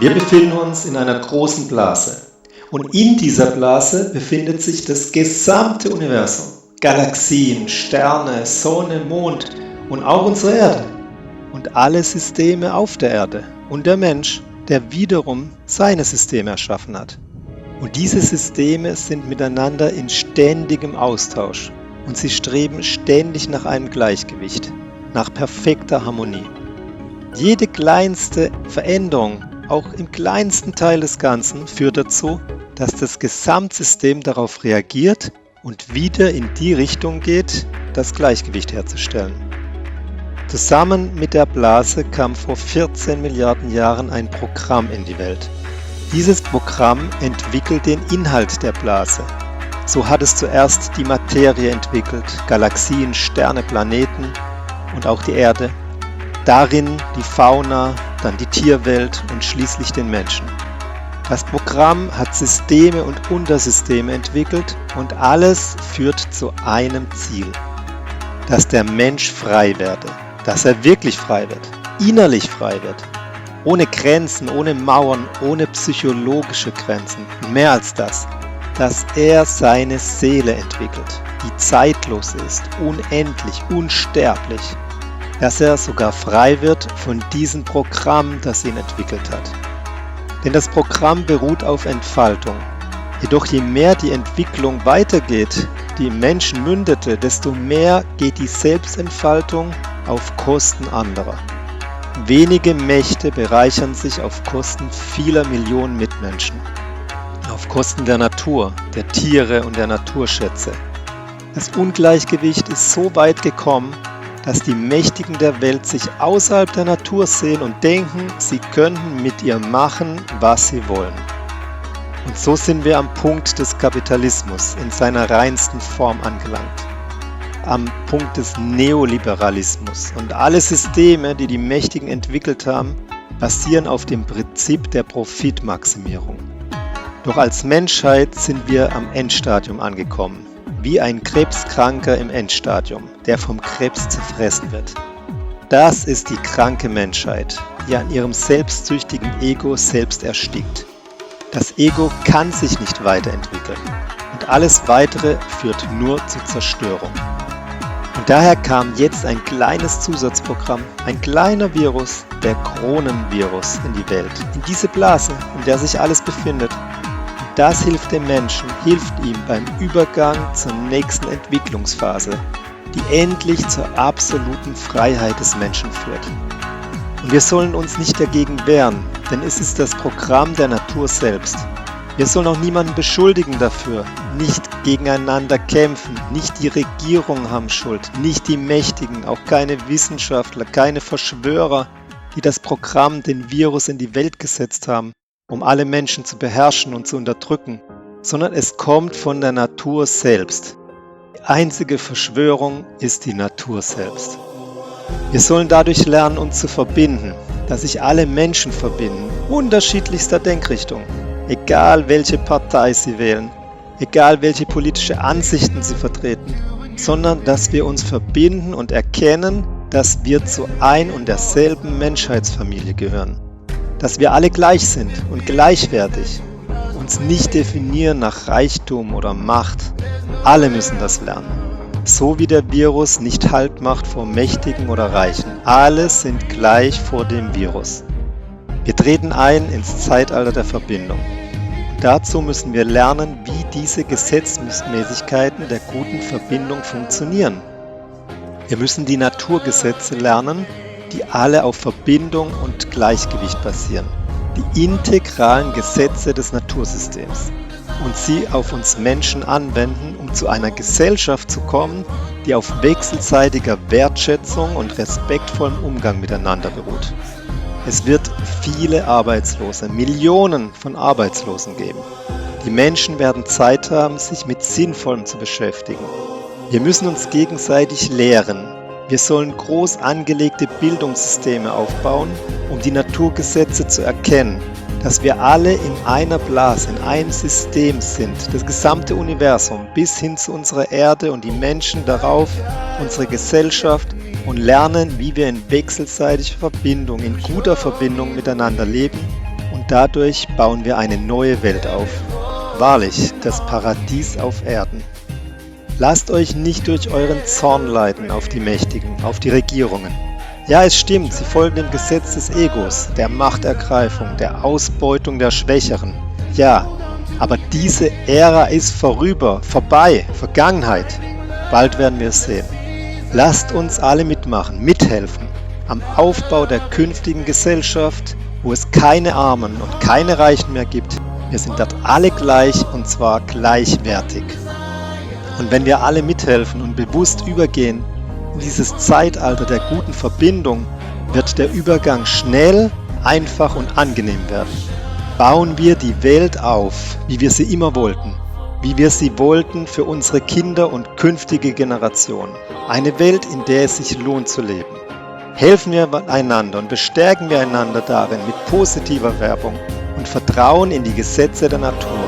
Wir befinden uns in einer großen Blase und in dieser Blase befindet sich das gesamte Universum. Galaxien, Sterne, Sonne, Mond und auch unsere Erde. Und alle Systeme auf der Erde und der Mensch, der wiederum seine Systeme erschaffen hat. Und diese Systeme sind miteinander in ständigem Austausch und sie streben ständig nach einem Gleichgewicht, nach perfekter Harmonie. Jede kleinste Veränderung, auch im kleinsten Teil des Ganzen, führt dazu, dass das Gesamtsystem darauf reagiert und wieder in die Richtung geht, das Gleichgewicht herzustellen. Zusammen mit der Blase kam vor 14 Milliarden Jahren ein Programm in die Welt. Dieses Programm entwickelt den Inhalt der Blase. So hat es zuerst die Materie entwickelt, Galaxien, Sterne, Planeten und auch die Erde. Darin die Fauna, dann die Tierwelt und schließlich den Menschen. Das Programm hat Systeme und Untersysteme entwickelt und alles führt zu einem Ziel, dass der Mensch frei werde, dass er wirklich frei wird, innerlich frei wird, ohne Grenzen, ohne Mauern, ohne psychologische Grenzen, mehr als das, dass er seine Seele entwickelt, die zeitlos ist, unendlich, unsterblich, dass er sogar frei wird von diesem Programm, das ihn entwickelt hat. Denn das Programm beruht auf Entfaltung. Jedoch je mehr die Entwicklung weitergeht, die im Menschen mündete, desto mehr geht die Selbstentfaltung auf Kosten anderer. Wenige Mächte bereichern sich auf Kosten vieler Millionen Mitmenschen. Auf Kosten der Natur, der Tiere und der Naturschätze. Das Ungleichgewicht ist so weit gekommen, dass die Mächtigen der Welt sich außerhalb der Natur sehen und denken, sie könnten mit ihr machen, was sie wollen. Und so sind wir am Punkt des Kapitalismus in seiner reinsten Form angelangt. Am Punkt des Neoliberalismus. Und alle Systeme, die die Mächtigen entwickelt haben, basieren auf dem Prinzip der Profitmaximierung. Doch als Menschheit sind wir am Endstadium angekommen. Wie ein Krebskranker im Endstadium, der vom Krebs zerfressen wird. Das ist die kranke Menschheit, die an ihrem selbstsüchtigen Ego selbst erstickt. Das Ego kann sich nicht weiterentwickeln und alles Weitere führt nur zur Zerstörung. Und daher kam jetzt ein kleines Zusatzprogramm, ein kleiner Virus, der Kronenvirus, in die Welt, in diese Blase, in der sich alles befindet. Das hilft dem Menschen, hilft ihm beim Übergang zur nächsten Entwicklungsphase, die endlich zur absoluten Freiheit des Menschen führt. Und wir sollen uns nicht dagegen wehren, denn es ist das Programm der Natur selbst. Wir sollen auch niemanden beschuldigen dafür, nicht gegeneinander kämpfen, nicht die Regierungen haben Schuld, nicht die Mächtigen, auch keine Wissenschaftler, keine Verschwörer, die das Programm, den Virus in die Welt gesetzt haben, um alle Menschen zu beherrschen und zu unterdrücken, sondern es kommt von der Natur selbst. Die einzige Verschwörung ist die Natur selbst. Wir sollen dadurch lernen, uns zu verbinden, dass sich alle Menschen verbinden, unterschiedlichster Denkrichtung, egal welche Partei sie wählen, egal welche politische Ansichten sie vertreten, sondern dass wir uns verbinden und erkennen, dass wir zu ein und derselben Menschheitsfamilie gehören. Dass wir alle gleich sind und gleichwertig, uns nicht definieren nach Reichtum oder Macht. Alle müssen das lernen. So wie der Virus nicht Halt macht vor Mächtigen oder Reichen. Alle sind gleich vor dem Virus. Wir treten ein ins Zeitalter der Verbindung. Und dazu müssen wir lernen, wie diese Gesetzmäßigkeiten der guten Verbindung funktionieren. Wir müssen die Naturgesetze lernen, die alle auf Verbindung und Gleichgewicht basieren. Die integralen Gesetze des Natursystems. Und sie auf uns Menschen anwenden, um zu einer Gesellschaft zu kommen, die auf wechselseitiger Wertschätzung und respektvollem Umgang miteinander beruht. Es wird viele Arbeitslose, Millionen von Arbeitslosen geben. Die Menschen werden Zeit haben, sich mit Sinnvollem zu beschäftigen. Wir müssen uns gegenseitig lehren. Wir sollen groß angelegte Bildungssysteme aufbauen, um die Naturgesetze zu erkennen, dass wir alle in einer Blase, in einem System sind, das gesamte Universum bis hin zu unserer Erde und die Menschen darauf, unsere Gesellschaft, und lernen, wie wir in wechselseitiger Verbindung, in guter Verbindung miteinander leben und und dadurch bauen wir eine neue Welt auf. Wahrlich, das Paradies auf Erden. Lasst euch nicht durch euren Zorn leiten auf die Mächtigen, auf die Regierungen. Ja, es stimmt, sie folgen dem Gesetz des Egos, der Machtergreifung, der Ausbeutung der Schwächeren. Ja, aber diese Ära ist vorüber, vorbei, Vergangenheit. Bald werden wir es sehen. Lasst uns alle mitmachen, mithelfen am Aufbau der künftigen Gesellschaft, wo es keine Armen und keine Reichen mehr gibt. Wir sind dort alle gleich und zwar gleichwertig. Und wenn wir alle mithelfen und bewusst übergehen in dieses Zeitalter der guten Verbindung, wird der Übergang schnell, einfach und angenehm werden. Bauen wir die Welt auf, wie wir sie immer wollten, wie wir sie wollten für unsere Kinder und künftige Generationen. Eine Welt, in der es sich lohnt zu leben. Helfen wir einander und bestärken wir einander darin mit positiver Werbung und Vertrauen in die Gesetze der Natur.